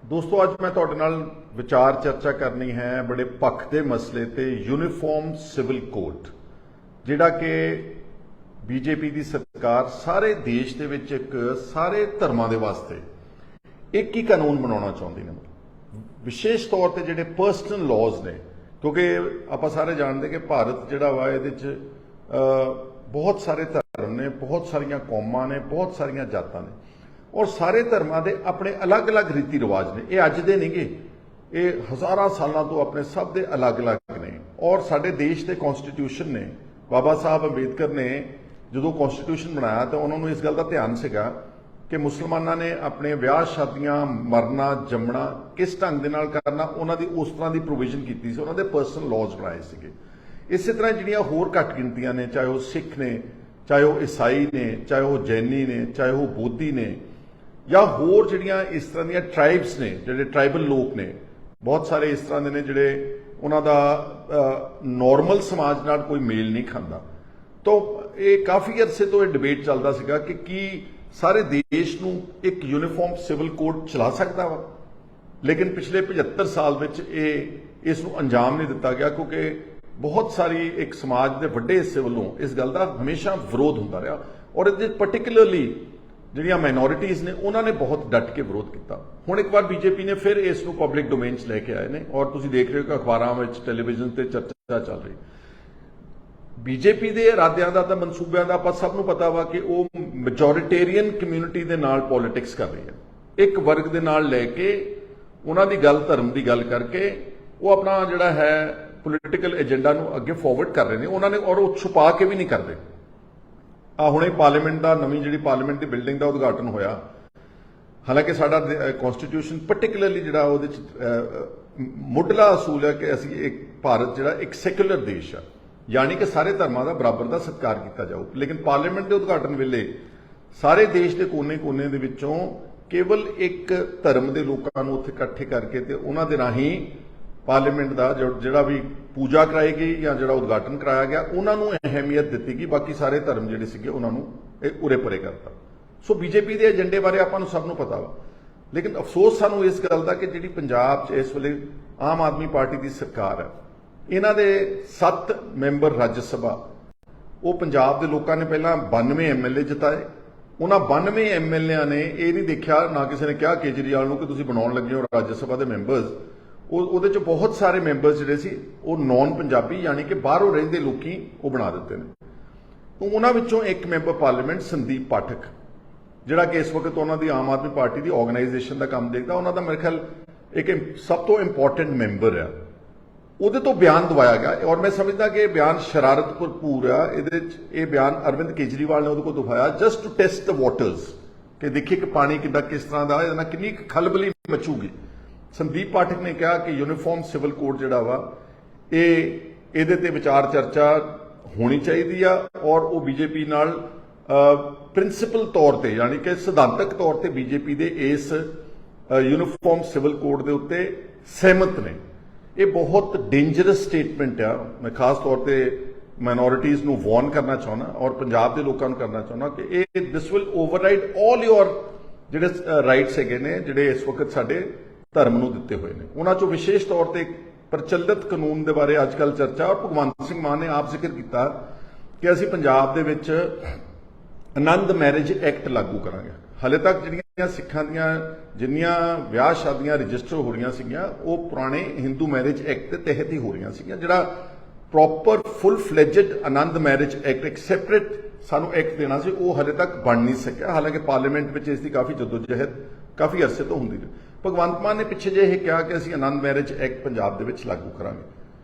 दोस्तों अज मैं तुहाडे नाल विचार चर्चा करनी है बड़े पक्ष के मसले ते यूनीफॉर्म सिविल कोड जिहड़ा कि बीजेपी की सरकार सारे देश दे विच एक सारे धर्मां दे वास्ते एक ही कानून बनाना चाहती है। विशेष तौर पर जिहड़े पर्सनल लॉज ने, क्योंकि आप सारे जानते कि भारत जिहड़ा वा इहदे च बहुत सारे धर्म ने, बहुत सारिया कौमां ने, बहुत सारिया जातां ने और सारे धर्मां दे अपने अलग अलग रीति रिवाज ने। ये अज दे नहीं, ये हज़ारां सालों तो अपने सब दे अलग अलग ने। और साडे देश के कॉन्स्टिट्यूशन ने, बाबा साहब अंबेडकर ने जो कॉन्स्टिट्यूशन बनाया तो उन्होंने इस गल का ध्यान सीगा कि मुसलमानों ने अपने ब्याह शादियां, मरना जमना किस ढंग दे नाल करना, उन्होंने उस तरह की प्रोविजन की थी, उन्होंने पर्सनल लॉज बनाए थे। इस तरह जिहड़ियां होर घट गिनतियां ने, चाहे वह सिख ने, चाहे वह ईसाई ने, चाहे वह जैनी ने, चाहे वह बोधी ने या होर जिहड़ियां इस तरह दी ट्राइब्स ने, जिहड़े ट्राइबल लोग ने, बहुत सारे इस तरह के ने जिहड़े उन्हां दा नॉर्मल समाज नाल कोई मेल नहीं खाता। तो ये काफ़ी अरसे तो यह डिबेट चलता सीगा कि की सारे देश नूं एक यूनीफॉर्म सिविल कोड चला सकता वा, लेकिन पिछले 75 साल विच इस नूं अंजाम नहीं दिता गया, क्योंकि बहुत सारी एक समाज के वड्डे हिस्से वालों इस गल का हमेशा विरोध होता रहा और इहदे पर्टिकुलरली जिहड़ियां माइनॉरिटीज़ ने उन्होंने बहुत डट के विरोध किया। हुण एक बार बीजेपी ने फिर इस नूं पब्लिक डोमेन च लैके आए ने और तुसीं देख रहे हो कि अखबारां विच, टैलीविजन ते चर्चा चल रही। बीजेपी के इरादियां दा तां मनसूबिਆਂ ਦਾ ਆਪਾਂ ਸਭ ਨੂੰ पता वा कि वह मैजोरिटेरियन कम्यूनिटी के नाल पॉलिटिक्स कर रही है। एक वर्ग के नाल लैके उन्हां दी गल धर्म की गल करके वो अपना जिहड़ा है पोलिटिकल एजेंडा नूं अगे फॉरवर्ड कर रहे हैं उन्होंने, और वो छुपा के भी नहीं करते। हुणे पार्लीमेंट का नवीं जिहड़ी पार्लीमेंट की बिल्डिंग का उद्घाटन होया, हालांकि साडा कॉन्स्टिट्यूशन पर्टिकुलरली जिहड़ा उहदे च मुढ़ला असूल है कि असीं एक भारत जिहड़ा एक सैक्यूलर देश है, यानी कि सारे धर्मां का बराबर का सत्कार किया जाऊ। लेकिन पार्लीमेंट के उद्घाटन वेले सारे देश के कोने कोने दे विचों केवल एक धर्म के लोगों को उत्थे इकट्ठे करके ते उन्हां दे राहीं पार्लीमेंट का जिहड़ा भी पूजा कराई गई या जिहड़ा उद्घाटन कराया गया उन्होंने अहमियत दी गई, बाकी सारे धर्म जिहड़े सीगे उन्होंने उरे परे करता। सो बीजेपी के एजेंडे बारे आपां सब नूं पता वा, लेकिन अफसोस सानूं इस गल का कि जिहड़ी पंजाब च इस वेले आम आदमी पार्टी की सरकार है, इन्हां दे 7 मैंबर राज्य सभा वो पंजाब के लोगों ने पहला 92 MLA जिताए। उन्होंने 92 MLA ने यह नहीं देखा, ना किसी ने कहा केजरीवाल को कि तुसीं बनाउण लगे हो राज्य सभा के मैंबर्स। ਉਹਦੇ ਚ बहुत सारे मैंबर्स ਜਿਹੜੇ ਸੀ ਉਹ नॉन पंजाबी यानी कि बाहरों ਰਹਿੰਦੇ ਲੋਕੀ ਉਹ ਬਣਾ ਦਿੱਤੇ ਨੇ। ਉਹਨਾਂ ਵਿੱਚੋਂ ਇੱਕ ਮੈਂਬਰ ਪਾਰਲੀਮੈਂਟ ਸੰਦੀਪ ਪਾਠਕ ਜਿਹੜਾ ਕਿ ਇਸ ਵਕਤ ਉਹਨਾਂ ਦੀ ਆਮ ਆਦਮੀ ਪਾਰਟੀ ਦੀ ਆਰਗੇਨਾਈਜੇਸ਼ਨ ਦਾ ਕੰਮ ਦੇਖਦਾ, ਉਹਨਾਂ ਦਾ ਮੇਰੇ ਖਿਆਲ ਇੱਕ ਸਭ ਤੋਂ ਇੰਪੋਰਟੈਂਟ ਮੈਂਬਰ ਆ। ਉਹਦੇ ਤੋਂ ਬਿਆਨ ਦਵਾਇਆ ਗਿਆ ਔਰ ਮੈਂ ਸਮਝਦਾ ਕਿ ਇਹ ਬਿਆਨ ਸ਼ਰਾਰਤ ਭਰਪੂਰ ਆ। ਇਹਦੇ ਚ ਇਹ ਬਿਆਨ ਅਰਵਿੰਦ ਕੇਜਰੀਵਾਲ ਨੇ ਉਹਦੇ ਕੋਲ ਦਵਾਇਆ just to test the waters ਕਿ ਦੇਖੀਏ ਕਿ ਪਾਣੀ ਕਿੱਦਾਂ ਕਿਸ ਤਰ੍ਹਾਂ ਦਾ, ਇਹਦੇ ਨਾਲ ਕਿੰਨੀ ਖਲਬਲੀ ਮਚੂਗੀ। संदीप पाठक ने कहा कि यूनीफॉर्म सिविल कोड जिहड़ा वा इहदे ते विचार चर्चा होनी चाहिए और वो बीजेपी नाल प्रिंसीपल तौर पर यानी कि सिद्धांतक तौर पर बीजेपी के इस यूनीफॉर्म सिविल कोड के उत्ते सहमत ने। ये बहुत डेंजरस स्टेटमेंट है। मैं खास तौर पर माइनॉरिटीज़ नूं वार्न करना चाहना और पंजाब के लोगों को करना चाहना कि this will override all your जिहड़े राइट्स हैगे ने जिहड़े इस वक्त साडे धर्म नूं दिते हुए हैं। उन्हां चों विशेष तौर पर प्रचलित कानून के बारे अजकल चर्चा और भगवंत सिंह मान ने आप जिक्र किया कि असीं पंजाब दे विच आनंद मैरिज एक्ट लागू करांगे। हाले तक जिहड़ियां सिखां दीयां जिन्नियां ब्याह शादियां रजिस्टर हो रही सीगियां वो पुराने हिंदू मैरिज एक्ट के तहत ही हो रही सीगियां। जिहड़ा प्रॉपर फुल फ्लैजड आनंद मैरिज एक्ट एक सैपरेट सानू एक्ट देना सी वो हाले तक बन नहीं सकिया। हालांकि पार्लीमेंट में इसकी काफ़ी जदोजहद काफ़ी अरसे तो होंदी रही। भगवंत मान ने पिछे जे कहा कि असीं आनंद मैरिज एक्ट पंजाब दे विच लागू करांगे,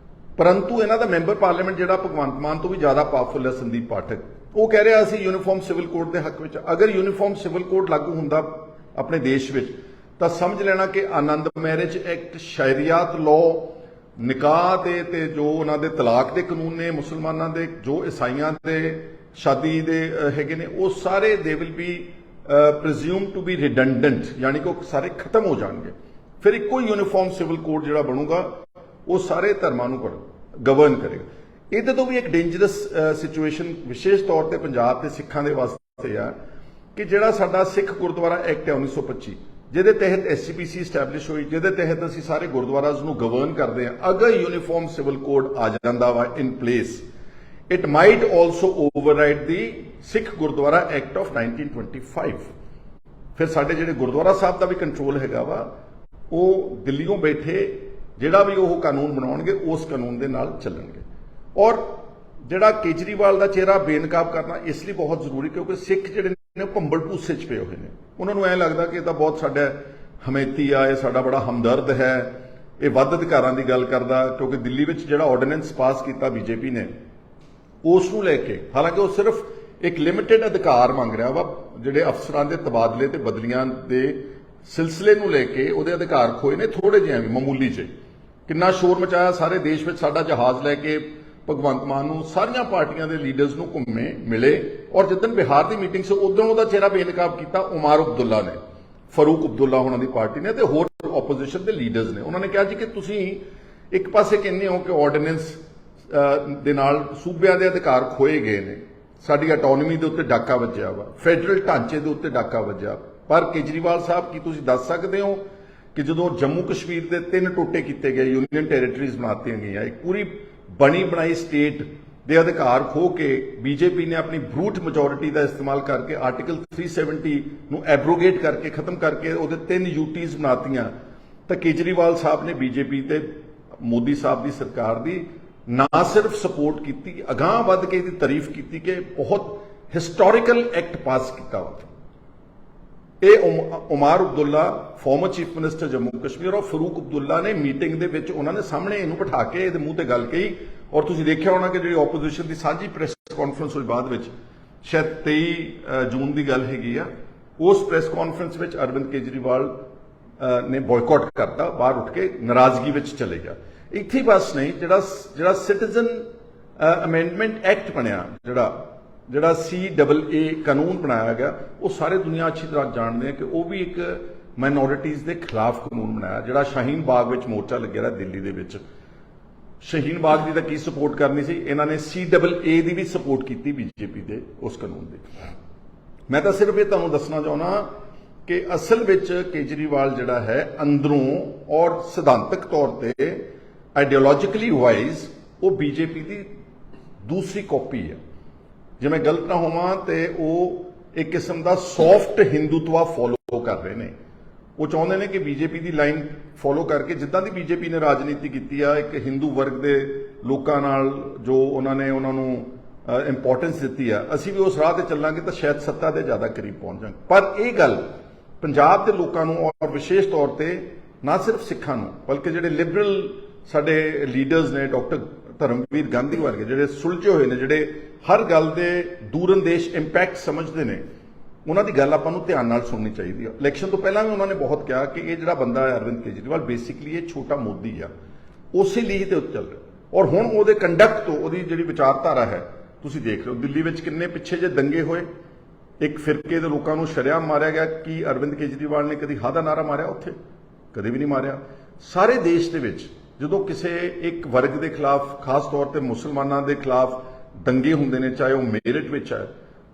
परंतु इन्हां दा मैंबर पार्लीमेंट जिहड़ा भगवंत मान तो भी ज़्यादा पावरफुल है संदीप पाठक, वो कह रहा असीं यूनीफॉर्म सिविल कोड के हक में। अगर यूनीफॉर्म सिविल कोड लागू हुंदा अपने देश में तो समझ लेना कि आनंद मैरिज एक्ट, शरियात लॉ, निकाह ते जो उन्हां दे तलाक के कानून ने, मुसलमानां दे जो ईसाइयां दे शादी दे हैगे ने, वो सारे they will be presume to be redundant, यानी कि सारे खत्म हो जाएंगे। फिर एक कोई यूनीफॉर्म सिविल कोड जो बनूगा वो सारे धर्मां नूं गवर्न करेगा। ये तो भी एक डेंजरस सिचुएशन विशेष तौर पर पंजाब के सिखां दे वास्ते है कि जिहड़ा साडा सिख गुरुद्वारा एक्ट है 1925 ਜਿਹਦੇ ਤਹਿਤ ਐਸਜੀਪੀਸੀ ਸਟੈਬਲਿਸ਼ ਹੋਈ, ਜਿਹਦੇ ਤਹਿਤ ਅਸੀਂ ਸਾਰੇ ਗੁਰਦੁਆਰਾਸ ਨੂੰ ਗਵਰਨ ਕਰਦੇ ਹਾਂ, ਅਗਰ ਯੂਨੀਫਾਰਮ ਸਿਵਲ ਕੋਡ ਆ ਜਾਂਦਾ ਵਾ in place, it might also override the Sikh Gurdwara Act of 1925। ਫਿਰ ਸਾਡੇ ਜਿਹੜੇ ਗੁਰਦੁਆਰਾ ਸਾਹਿਬ ਦਾ ਵੀ ਕੰਟਰੋਲ ਹੈਗਾ ਵਾ, ਉਹ ਦਿੱਲੀੋਂ ਬੈਠੇ ਜਿਹੜਾ ਵੀ ਉਹ ਕਾਨੂੰਨ ਬਣਾਉਣਗੇ ਉਸ ਕਾਨੂੰਨ ਦੇ ਨਾਲ ਚੱਲਣਗੇ। ਔਰ ਜਿਹੜਾ ਕੇਜਰੀਵਾਲ ਦਾ ਚਿਹਰਾ ਬੇਨਕਾਬ ਕਰਨਾ ਇਸ ਲਈ ਬਹੁਤ ਜ਼ਰੂਰੀ, ਕਿਉਂਕਿ ਸਿੱਖ ਜਿਹੜੇ ਨੇ ਭੰਬਲ ਭੂਸੇ 'ਚ ਪਏ ਹੋਏ ਨੇ। ਉਹਨਾਂ ਨੂੰ ਐਂ ਲੱਗਦਾ ਕਿ ਇਹ ਤਾਂ ਬਹੁਤ ਸਾਡਾ ਹਮੇਤੀ ਆ, ਇਹ ਸਾਡਾ ਬੜਾ ਹਮਦਰਦ ਹੈ, ਇਹ ਵੱਧ ਅਧਿਕਾਰਾਂ ਦੀ ਗੱਲ ਕਰਦਾ। ਕਿਉਂਕਿ ਦਿੱਲੀ ਵਿੱਚ ਜਿਹੜਾ ਆਰਡੀਨੈਂਸ ਪਾਸ ਕੀਤਾ ਬੀਜੇਪੀ ਨੇ, ਉਸ ਨੂੰ ਲੈ ਕੇ, ਹਾਲਾਂਕਿ ਉਹ ਸਿਰਫ ਇੱਕ ਲਿਮਿਟਿਡ ਅਧਿਕਾਰ ਮੰਗ ਰਿਹਾ ਵਾ, ਜਿਹੜੇ ਅਫਸਰਾਂ ਦੇ ਤਬਾਦਲੇ ਤੇ ਬਦਲੀਆਂ ਦੇ ਸਿਲਸਿਲੇ ਨੂੰ ਲੈ ਕੇ ਉਹਦੇ ਅਧਿਕਾਰ ਖੋਏ ਨੇ ਥੋੜੇ ਜਿਹੇ, ਮਾਮੂਲੀ ਜਿਹੇ। ਕਿੰਨਾ ਸ਼ੋਰ ਮਚਾਇਆ ਸਾਰੇ ਦੇਸ਼ ਵਿੱਚ, ਸਾਡਾ ਜਹਾਜ਼ ਲੈ ਕੇ ਭਗਵੰਤ ਮਾਨ ਨੂੰ ਸਾਰੀਆਂ ਪਾਰਟੀਆਂ ਦੇ ਲੀਡਰਸ ਨੂੰ ਘੁੰਮੇ, ਮਿਲੇ। ਔਰ ਜਿੱਦਣ ਬਿਹਾਰ ਦੀ ਮੀਟਿੰਗ ਸੀ ਉਦੋਂ ਉਹਦਾ ਚਿਹਰਾ ਬੇਨਕਾਬ ਕੀਤਾ ਉਮਾਰ ਅਬਦੁੱਲਾ ਨੇ, ਫਰੂਕ ਅਬਦੁੱਲਾ ਹੋਣਾ ਦੀ ਪਾਰਟੀ ਨੇ ਤੇ ਹੋਰ ਆਪੋਜੀਸ਼ਨ ਦੇ ਲੀਡਰਸ ਨੇ। ਉਹਨਾਂ ਨੇ ਕਿਹਾ ਜੀ ਕਿ ਤੁਸੀਂ ਇੱਕ ਪਾਸੇ ਕਹਿੰਦੇ ਹੋ ਕਿ ਆਰਡੀਨੈਂਸ ਦੇ ਨਾਲ ਸੂਬਿਆਂ ਦੇ ਅਧਿਕਾਰ ਖੋਏ ਗਏ ਨੇ, ਸਾਡੀ ਆਟੋਨਮੀ ਦੇ ਉੱਤੇ ਡਾਕਾ ਵੱਜਿਆ ਵਾ, ਫੈਡਰਲ ਢਾਂਚੇ ਦੇ ਉੱਤੇ ਡਾਕਾ ਵੱਜਿਆ, ਪਰ ਕੇਜਰੀਵਾਲ ਸਾਹਿਬ ਕੀ ਤੁਸੀਂ ਦੱਸ ਸਕਦੇ ਹੋ ਕਿ ਜਦੋਂ ਜੰਮੂ ਕਸ਼ਮੀਰ ਦੇ 3 ਟੋਟੇ ਕੀਤੇ ਗਏ, ਯੂਨੀਅਨ ਟੈਰੀਟਰੀਜ਼ ਬਣਾਤੀਆਂ ਗਈਆਂ, ਇੱਕ ਪੂਰੀ ਬਣੀ ਬਣਾਈ ਸਟੇਟ ਦੇ ਅਧਿਕਾਰ ਖੋ ਕੇ ਬੀਜੇਪੀ ਨੇ ਆਪਣੀ ਬਰੂਟ ਮੈਜੋਰਿਟੀ ਦਾ ਇਸਤੇਮਾਲ ਕਰਕੇ ਆਰਟੀਕਲ 370 ਨੂੰ ਐਬਰੋਗੇਟ ਕਰਕੇ ਖਤਮ ਕਰਕੇ ਉਹਦੇ 3 ਯੂਟੀਜ਼ ਬਣਾਤੀਆਂ, ਤਾਂ ਕੇਜਰੀਵਾਲ ਸਾਹਿਬ ਨੇ ਬੀਜੇਪੀ ਤੇ ਮੋਦੀ ਸਾਹਿਬ ਦੀ ਸਰਕਾਰ ਦੀ ਨਾ ਸਿਰਫ ਸਪੋਰਟ ਕੀਤੀ, ਅਗਾਂਹ ਵੱਧ ਕੇ ਇਹਦੀ ਤਾਰੀਫ ਕੀਤੀ ਕਿ ਬਹੁਤ ਹਿਸਟੋਰੀਕਲ ਐਕਟ ਪਾਸ ਕੀਤਾ ਵਾ। ਇਹ Omar Abdullah former chief minister Jammu Kashmir ਔਰ ਫਰੂਕ ਅਬਦੁੱਲਾ ਨੇ ਮੀਟਿੰਗ ਦੇ ਵਿੱਚ ਉਹਨਾਂ ਨੇ ਸਾਹਮਣੇ ਇਹਨੂੰ ਬਿਠਾ ਕੇ ਇਹਦੇ ਮੂੰਹ ਤੇ ਗੱਲ ਕਹੀ। ਔਰ ਤੁਸੀਂ ਦੇਖਿਆ ਹੋਣਾ ਕਿ ਜਿਹੜੀ ਆਪੋਜੀਸ਼ਨ ਦੀ ਸਾਂਝੀ ਪ੍ਰੈਸ ਕਾਨਫਰੰਸ ਹੋਈ ਬਾਅਦ ਵਿੱਚ, ਸ਼ਾਇਦ 23 ਜੂਨ ਦੀ ਗੱਲ ਹੈਗੀ ਆ, ਉਸ ਪ੍ਰੈਸ ਕਾਨਫਰੰਸ ਵਿੱਚ ਅਰਵਿੰਦ ਕੇਜਰੀਵਾਲ ਨੇ ਬਾਇਕਾਟ ਕਰਤਾ, ਬਾਹਰ ਉੱਠ ਕੇ ਨਾਰਾਜ਼ਗੀ ਵਿੱਚ ਚਲੇ ਗਿਆ। ਇੱਥੇ ਬਸ ਨਹੀਂ, ਜਿਹੜਾ ਸਿਟੀਜ਼ਨ ਅਮੈਂਡਮੈਂਟ ਐਕਟ ਬਣਿਆ, ਜਿਹੜਾ CAA ਕਾਨੂੰਨ ਬਣਾਇਆ ਗਿਆ, ਉਹ ਸਾਰੇ ਦੁਨੀਆ ਅੱਛੀ ਤਰ੍ਹਾਂ ਜਾਣਦੇ ਆ ਕਿ ਉਹ ਵੀ ਇੱਕ ਮਾਈਨੋਰਿਟੀਜ਼ ਦੇ ਖਿਲਾਫ ਕਾਨੂੰਨ ਬਣਾਇਆ। ਜਿਹੜਾ ਸ਼ਾਹੀਨ ਬਾਗ ਵਿੱਚ ਮੋਰਚਾ ਲੱਗਿਆ ਰਿਹਾ ਦਿੱਲੀ ਦੇ ਵਿੱਚ, ਸ਼ਹੀਨ ਬਾਗ ਦੀ ਤਾਂ ਕੀ ਸਪੋਰਟ ਕਰਨੀ ਸੀ, ਇਹਨਾਂ ਨੇ CAA ਦੀ ਵੀ ਸਪੋਰਟ ਕੀਤੀ ਬੀਜੇਪੀ ਦੇ ਉਸ ਕਾਨੂੰਨ ਦੀ। ਮੈਂ ਤਾਂ ਸਿਰਫ ਇਹ ਤੁਹਾਨੂੰ ਦੱਸਣਾ ਚਾਹੁੰਦਾ ਕਿ ਅਸਲ ਵਿੱਚ ਕੇਜਰੀਵਾਲ ਜਿਹੜਾ ਹੈ ਅੰਦਰੋਂ ਔਰ ਸਿਧਾਂਤਕ ਤੌਰ ਤੇ ਆਈਡੀਓਲੋਜੀਕਲੀ ਵਾਈਜ਼ ਉਹ ਬੀਜੇਪੀ ਦੀ ਦੂਸਰੀ ਕਾਪੀ ਹੈ। ਜੇ ਮੈਂ ਗਲਤ ਨਾ ਹੋਵਾਂ ਤੇ ਉਹ ਇੱਕ ਕਿਸਮ ਦਾ ਸੌਫਟ ਹਿੰਦੂਤਵਾ ਫੋਲੋ ਕਰ ਰਹੇ ਨੇ। ਉਹ ਚਾਹੁੰਦੇ ਨੇ ਕਿ ਬੀਜੇਪੀ ਦੀ ਲਾਈਨ ਫੋਲੋ ਕਰਕੇ, ਜਿੱਦਾਂ ਦੀ ਬੀਜੇਪੀ ਨੇ ਰਾਜਨੀਤੀ ਕੀਤੀ ਆ, ਇੱਕ ਹਿੰਦੂ ਵਰਗ ਦੇ ਲੋਕਾਂ ਨਾਲ ਜੋ ਉਹਨਾਂ ਨੂੰ ਇੰਪੋਰਟੈਂਸ ਦਿੱਤੀ ਆ, ਅਸੀਂ ਵੀ ਉਸ ਰਾਹ ਤੇ ਚੱਲਾਂਗੇ ਤਾਂ ਸ਼ਾਇਦ ਸੱਤਾ ਦੇ ਜ਼ਿਆਦਾ ਕਰੀਬ ਪਹੁੰਚ ਜਾਵਾਂਗੇ। ਪਰ ਇਹ ਗੱਲ ਪੰਜਾਬ ਦੇ ਲੋਕਾਂ ਨੂੰ ਔਰ ਵਿਸ਼ੇਸ਼ ਤੌਰ ਤੇ ਨਾ ਸਿਰਫ ਸਿੱਖਾਂ ਨੂੰ, ਬਲਕਿ ਜਿਹੜੇ ਲਿਬਰਲ ਸਾਡੇ ਲੀਡਰਸ ਨੇ, ਡਾਕਟਰ ਧਰਮਵੀਰ ਗਾਂਧੀ ਵਰਗੇ, ਜਿਹੜੇ ਸੁਲਝੇ ਹੋਏ ਨੇ, ਜਿਹੜੇ ਹਰ ਗੱਲ ਦੇ ਦੂਰਅੰਦੇਸ਼ ਇੰਪੈਕਟ ਸਮਝਦੇ ਨੇ, ਉਹਨਾਂ ਦੀ ਗੱਲ ਆਪਾਂ ਨੂੰ ਧਿਆਨ ਨਾਲ ਸੁਣਨੀ ਚਾਹੀਦੀ ਹੈ। ਇਲੈਕਸ਼ਨ ਤੋਂ ਪਹਿਲਾਂ ਵੀ ਉਹਨਾਂ ਨੇ ਬਹੁਤ ਕਿਹਾ ਕਿ ਇਹ ਜਿਹੜਾ ਬੰਦਾ ਹੈ ਅਰਵਿੰਦ ਕੇਜਰੀਵਾਲ, ਬੇਸਿਕਲੀ ਇਹ ਛੋਟਾ ਮੋਦੀ ਆ, ਉਸੇ ਲੀਹ ਤੇ ਚੱਲ ਰਿਹਾ। ਔਰ ਹੁਣ ਉਹਦੇ ਕੰਡਕਟ ਤੋਂ, ਉਹਦੀ ਜਿਹੜੀ ਵਿਚਾਰਧਾਰਾ ਹੈ, ਤੁਸੀਂ ਦੇਖ ਰਹੇ ਹੋ ਦਿੱਲੀ ਵਿੱਚ ਕਿੰਨੇ ਪਿੱਛੇ ਜੇ ਦੰਗੇ ਹੋਏ, ਇੱਕ ਫਿਰਕੇ ਦੇ ਲੋਕਾਂ ਨੂੰ ਸ਼ਰੇਆਮ ਮਾਰਿਆ ਗਿਆ। ਕੀ ਅਰਵਿੰਦ ਕੇਜਰੀਵਾਲ ਨੇ ਕਦੀ ਹਾਂ ਦਾ ਨਾਰਾ ਮਾਰਿਆ ਉੱਥੇ? ਕਦੇ ਵੀ ਨਹੀਂ ਮਾਰਿਆ। ਸਾਰੇ ਦੇਸ਼ ਦੇ ਵਿੱਚ ਜਦੋਂ ਕਿਸੇ ਇੱਕ ਵਰਗ ਦੇ ਖਿਲਾਫ, ਖਾਸ ਤੌਰ ਤੇ ਮੁਸਲਮਾਨਾਂ ਦੇ ਖਿਲਾਫ ਦੰਗੇ ਹੁੰਦੇ ਨੇ, ਚਾਹੇ ਉਹ ਮੇਰਠ ਵਿੱਚ ਹੈ,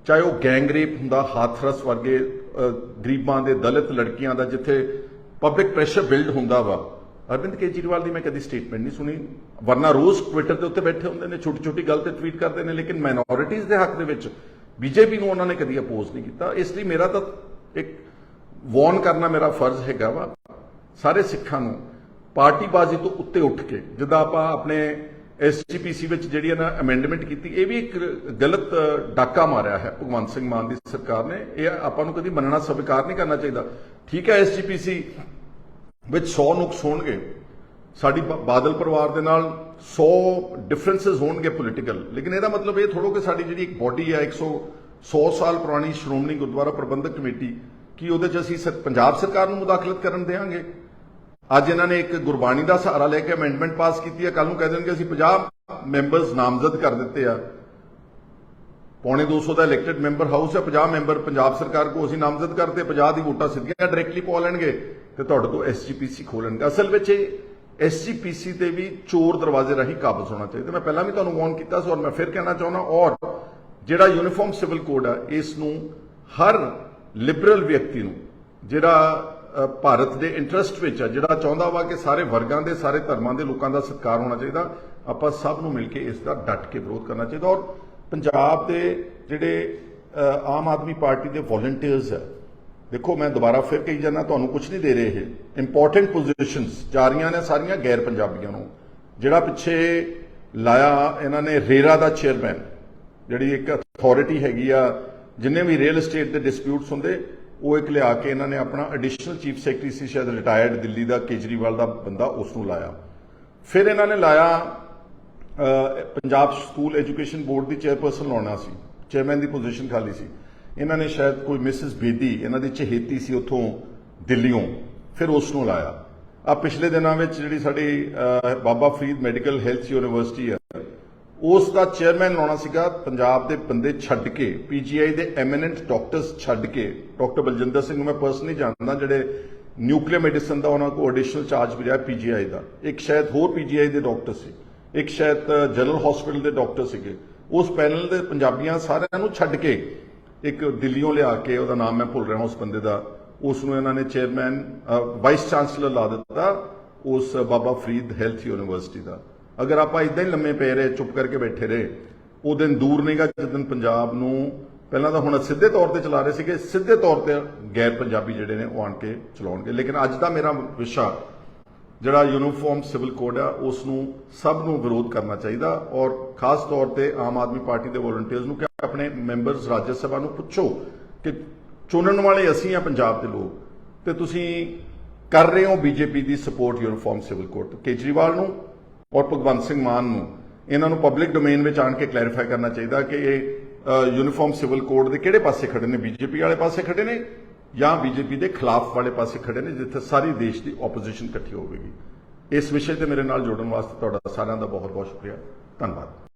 ਚਾਹੇ ਉਹ ਗੈਂਗ ਰੇਪ ਹੁੰਦਾ, ਹਾਥਰਸ ਵਰਗੇ ਗਰੀਬਾਂ ਦੇ, ਦਲਿਤ ਲੜਕੀਆਂ ਦਾ, ਜਿੱਥੇ ਪਬਲਿਕ ਪ੍ਰੈਸ਼ਰ ਬਿਲਡ ਹੁੰਦਾ ਵਾ, ਅਰਵਿੰਦ ਕੇਜਰੀਵਾਲ ਦੀ ਮੈਂ ਕਦੀ ਸਟੇਟਮੈਂਟ ਨਹੀਂ ਸੁਣੀ। ਵਰਨਾ ਰੋਜ਼ ਟਵਿੱਟਰ ਦੇ ਉੱਤੇ ਬੈਠੇ ਹੁੰਦੇ ਨੇ, ਛੋਟੀ ਛੋਟੀ ਗੱਲ ਤੇ ਟਵੀਟ ਕਰਦੇ ਨੇ, ਲੇਕਿਨ ਮਾਈਨੋਰਿਟੀਜ਼ ਦੇ ਹੱਕ ਦੇ ਵਿੱਚ ਬੀਜੇਪੀ ਨੂੰ ਉਹਨਾਂ ਨੇ ਕਦੀ ਅਪੋਜ਼ ਨਹੀਂ ਕੀਤਾ। ਇਸ ਲਈ ਮੇਰਾ ਤਾਂ ਇੱਕ ਵਾਰਨ ਕਰਨਾ ਮੇਰਾ ਫਰਜ਼ ਹੈਗਾ ਵਾ ਸਾਰੇ ਸਿੱਖਾਂ ਨੂੰ, ਪਾਰਟੀਬਾਜ਼ੀ ਤੋਂ ਉੱਤੇ ਉੱਠ ਕੇ, ਜਿੱਦਾਂ ਆਪਾਂ ਆਪਣੇ SGPC ਵਿੱਚ ਜਿਹੜੀ ਨਾ ਅਮੈਂਡਮੈਂਟ ਕੀਤੀ, ਇਹ ਵੀ ਇੱਕ ਗਲਤ ਡਾਕਾ ਮਾਰਿਆ ਹੈ ਭਗਵੰਤ ਸਿੰਘ ਮਾਨ ਦੀ ਸਰਕਾਰ ਨੇ। ਇਹ ਆਪਾਂ ਨੂੰ ਕਦੀ ਮੰਨਣਾ ਸਵੀਕਾਰ ਨਹੀਂ ਕਰਨਾ ਚਾਹੀਦਾ। ਠੀਕ ਹੈ, SGPC ਵਿੱਚ 100 ਨੁਕਸ ਹੋਣਗੇ, ਸਾਡੀ ਬਾਦਲ ਪਰਿਵਾਰ ਦੇ ਨਾਲ 100 ਡਿਫਰੈਂਸਸ ਹੋਣਗੇ ਪੋਲੀਟੀਕਲ, ਲੇਕਿਨ ਇਹਦਾ ਮਤਲਬ ਇਹ ਥੋੜ੍ਹਾ ਕਿ ਸਾਡੀ ਜਿਹੜੀ ਇੱਕ ਬੋਡੀ ਹੈ 100 ਸਾਲ ਪੁਰਾਣੀ ਸ਼੍ਰੋਮਣੀ ਗੁਰਦੁਆਰਾ ਪ੍ਰਬੰਧਕ ਕਮੇਟੀ, ਕੀ ਉਹਦੇ 'ਚ ਅਸੀਂ ਪੰਜਾਬ ਸਰਕਾਰ ਨੂੰ ਮੁਦਾਖਲਤ ਕਰਨ ਦੇਵਾਂਗੇ? ਅੱਜ ਇਹਨਾਂ ਨੇ ਇੱਕ ਗੁਰਬਾਣੀ ਦਾ ਸਹਾਰਾ ਲੈ ਕੇ ਅਮੈਂਡਮੈਂਟ ਪਾਸ ਕੀਤੀ ਹੈ, ਕੱਲ ਨੂੰ ਕਹਿ ਦੇਣਗੇ ਅਸੀਂ 50 ਮੈਂਬਰਸ ਨਾਮਜ਼ਦ ਕਰ ਦਿੱਤੇ ਆ, ਪੌਣੇ 200 ਦਾ ਇਲੈਕਟਡ ਮੈਂਬਰ ਹਾਊਸ ਹੈ, 50 ਮੈਂਬਰ ਪੰਜਾਬ ਸਰਕਾਰ ਕੋ ਅਸੀਂ ਨਾਮਜ਼ਦ ਕਰਤੇ, 50 ਦੀ ਵੋਟਾਂ ਸਿੱਧੀਆਂ ਡਾਇਰੈਕਟਲੀ ਪਾ ਲੈਣਗੇ ਤੇ ਤੁਹਾਡੇ ਤੋਂ SGPC ਖੋਲਣਗੇ। ਅਸਲ ਵਿੱਚ ਇਹ SGPC ਤੇ ਵੀ ਚੋਰ ਦਰਵਾਜ਼ੇ ਰਾਹੀਂ ਕਾਬਜ਼ ਹੋਣਾ ਚਾਹੀਦਾ। ਮੈਂ ਪਹਿਲਾਂ ਵੀ ਤੁਹਾਨੂੰ ਵਾਰਨ ਕੀਤਾ ਸੀ ਔਰ ਮੈਂ ਫਿਰ ਕਹਿਣਾ ਚਾਹੁੰਦਾ, ਔਰ ਜਿਹੜਾ ਯੂਨੀਫਾਰਮ ਸਿਵਲ ਕੋਡ ਆ, ਇਸ ਨੂੰ ਹਰ ਲਿਬਰਲ ਵਿਅਕਤੀ ਨੂੰ, ਜਿਹੜਾ ਭਾਰਤ ਦੇ ਇੰਟਰਸਟ ਵਿੱਚ ਆ, ਜਿਹੜਾ ਚਾਹੁੰਦਾ ਵਾ ਕਿ ਸਾਰੇ ਵਰਗਾਂ ਦੇ ਸਾਰੇ ਧਰਮਾਂ ਦੇ ਲੋਕਾਂ ਦਾ ਸਤਿਕਾਰ ਹੋਣਾ ਚਾਹੀਦਾ, ਆਪਾਂ ਸਭ ਨੂੰ ਮਿਲ ਕੇ ਇਸ ਦਾ ਡਟ ਕੇ ਵਿਰੋਧ ਕਰਨਾ ਚਾਹੀਦਾ। ਔਰ ਪੰਜਾਬ ਦੇ ਜਿਹੜੇ ਆਮ ਆਦਮੀ ਪਾਰਟੀ ਦੇ ਵੋਲੰਟੀਅਰਸ ਆ, ਦੇਖੋ ਮੈਂ ਦੁਬਾਰਾ ਫਿਰ ਕਹੀ ਜਾਂਦਾ, ਤੁਹਾਨੂੰ ਕੁਝ ਨਹੀਂ ਦੇ ਰਹੇ, ਇਹ ਇੰਪੋਰਟੈਂਟ ਪੋਜੀਸ਼ਨਸ ਜਾ ਰਹੀਆਂ ਨੇ ਸਾਰੀਆਂ ਗੈਰ ਪੰਜਾਬੀਆਂ ਨੂੰ। ਜਿਹੜਾ ਪਿੱਛੇ ਲਾਇਆ ਇਹਨਾਂ ਨੇ ਰੇਰਾ ਦਾ ਚੇਅਰਮੈਨ, ਜਿਹੜੀ ਇੱਕ ਅਥਾਰਟੀ ਹੈਗੀ ਆ, ਜਿੰਨੇ ਵੀ ਰੀਅਲ ਏਸਟੇਟ ਦੇ ਡਿਸਪਿਊਟਸ ਹੁੰਦੇ ਉਹ ਇੱਕ ਲਿਆ ਕੇ ਇਹਨਾਂ ਨੇ ਆਪਣਾ ਐਡੀਸ਼ਨਲ ਚੀਫ ਸੈਕਟਰੀ ਸੀ, ਸ਼ਾਇਦ ਰਿਟਾਇਰਡ ਦਿੱਲੀ ਦਾ ਕੇਜਰੀਵਾਲ ਦਾ ਬੰਦਾ, ਉਸ ਨੂੰ ਲਾਇਆ। ਫਿਰ ਇਹਨਾਂ ਨੇ ਲਾਇਆ ਪੰਜਾਬ ਸਕੂਲ ਐਜੂਕੇਸ਼ਨ ਬੋਰਡ ਦੀ ਚੇਅਰਪਰਸਨ ਲਾਉਣਾ ਸੀ, ਚੇਅਰਮੈਨ ਦੀ ਪੋਜੀਸ਼ਨ ਖਾਲੀ ਸੀ, ਇਹਨਾਂ ਨੇ ਸ਼ਾਇਦ ਕੋਈ ਮਿਸਿਸ ਬੇਦੀ ਇਹਨਾਂ ਦੀ ਚਹੇਤੀ ਸੀ ਉੱਥੋਂ ਦਿੱਲੀੋਂ, ਫਿਰ ਉਸ ਨੂੰ ਲਾਇਆ। ਆ ਪਿਛਲੇ ਦਿਨਾਂ ਵਿੱਚ ਜਿਹੜੀ ਸਾਡੀ Baba Farid medical health university ਹੈ, ਉਸ ਦਾ ਚੇਅਰਮੈਨ ਲਾਉਣਾ ਸੀਗਾ, ਪੰਜਾਬ ਦੇ ਬੰਦੇ ਛੱਡ ਕੇ, ਪੀਜੀਆਈ ਦੇ ਐਮੀਨੈਂਟ ਡਾਕਟਰਸ ਛੱਡ ਕੇ। ਡਾਕਟਰ ਬਲਜਿੰਦਰ ਸਿੰਘ ਨੂੰ ਮੈਂ ਪਰਸਨਲੀ ਜਾਣਦਾ, ਜਿਹੜੇ ਨਿਊਕਲੀਅਰ ਮੈਡੀਸਨ ਦਾ ਉਹਨਾਂ ਕੋਲ ਐਡੀਸ਼ਨਲ ਚਾਰਜ ਮਿਲਿਆ ਪੀਜੀਆਈ ਦਾ। ਇੱਕ ਸ਼ਾਇਦ ਹੋਰ ਪੀਜੀਆਈ ਦੇ ਡਾਕਟਰ ਸੀ, ਇੱਕ ਸ਼ਾਇਦ ਜਨਰਲ ਹਸਪੀਟਲ ਦੇ ਡਾਕਟਰ ਸੀਗੇ। ਉਸ ਪੈਨਲ ਦੇ ਪੰਜਾਬੀਆਂ ਸਾਰਿਆਂ ਨੂੰ ਛੱਡ ਕੇ ਇੱਕ ਦਿੱਲੀੋਂ ਲਿਆ ਕੇ, ਉਹਦਾ ਨਾਮ ਮੈਂ ਭੁੱਲ ਰਿਹਾ ਉਸ ਬੰਦੇ ਦਾ, ਉਸ ਨੂੰ ਇਹਨਾਂ ਨੇ ਚੇਅਰਮੈਨ ਵਾਈਸ ਚਾਂਸਲਰ ਲਾ ਦਿੱਤਾ ਉਸ ਬਾਬਾ ਫਰੀਦ ਹੈਲਥ ਯੂਨੀਵਰਸਿਟੀ ਦਾ। ਅਗਰ ਆਪਾਂ ਇਦਾਂ ਹੀ ਲੰਮੇ ਪਏ ਰਹੇ, ਚੁੱਪ ਕਰਕੇ ਬੈਠੇ ਰਹੇ, ਉਹ ਦਿਨ ਦੂਰ ਨਹੀਂਗਾ ਜਿੱਦਣ ਪੰਜਾਬ ਨੂੰ ਪਹਿਲਾਂ ਤਾਂ ਹੁਣ ਸਿੱਧੇ ਤੌਰ ਤੇ ਚਲਾ ਰਹੇ ਸੀਗੇ, ਸਿੱਧੇ ਤੌਰ ਤੇ ਗੈਰ ਪੰਜਾਬੀ ਜਿਹੜੇ ਨੇ ਉਹ ਆਣ ਕੇ ਚਲਾਉਣਗੇ। ਲੇਕਿਨ ਅੱਜ ਦਾ ਮੇਰਾ ਵਿਸ਼ਾ ਜਿਹੜਾ ਯੂਨੀਫਾਰਮ ਸਿਵਲ ਕੋਡ ਆ, ਉਸ ਨੂੰ ਸਭ ਨੂੰ ਵਿਰੋਧ ਕਰਨਾ ਚਾਹੀਦਾ। ਔਰ ਖਾਸ ਤੌਰ ਤੇ ਆਮ ਆਦਮੀ ਪਾਰਟੀ ਦੇ ਵੋਲੰਟੀਅਰਸ ਨੂੰ ਕਿ ਆਪਣੇ ਮੈਂਬਰਸ ਰਾਜ ਸਭਾ ਨੂੰ ਪੁੱਛੋ ਕਿ ਚੁਣਨ ਵਾਲੇ ਅਸੀਂ ਆ ਪੰਜਾਬ ਦੇ ਲੋਕ, ਤੇ ਤੁਸੀਂ ਕਰ ਰਹੇ ਹੋ ਬੀਜੇਪੀ ਦੀ support uniform civil code. Kejriwal ਨੂੰ ਔਰ ਭਗਵੰਤ ਸਿੰਘ ਮਾਨ ਨੂੰ, ਇਹਨਾਂ ਨੂੰ ਪਬਲਿਕ ਡੋਮੇਨ ਵਿੱਚ ਆਣ ਕੇ ਕਲੈਰੀਫਾਈ ਕਰਨਾ ਚਾਹੀਦਾ ਕਿ ਇਹ ਯੂਨੀਫਾਰਮ ਸਿਵਲ ਕੋਡ ਦੇ ਕਿਹੜੇ ਪਾਸੇ ਖੜੇ ਨੇ, ਬੀਜੇਪੀ ਵਾਲੇ ਪਾਸੇ ਖੜੇ ਨੇ ਜਾਂ ਬੀਜੇਪੀ ਦੇ ਖਿਲਾਫ ਵਾਲੇ ਪਾਸੇ ਖੜੇ ਨੇ, ਜਿੱਥੇ ਸਾਰੀ ਦੇਸ਼ ਦੀ ਆਪੋਜੀਸ਼ਨ ਇਕੱਠੀ ਹੋਵੇਗੀ। ਇਸ ਵਿਸ਼ੇ ਤੇ ਮੇਰੇ ਨਾਲ ਜੁੜਨ ਵਾਸਤੇ ਤੁਹਾਡਾ ਸਾਰਿਆਂ ਦਾ ਬਹੁਤ ਬਹੁਤ ਸ਼ੁਕਰੀਆ, ਧੰਨਵਾਦ।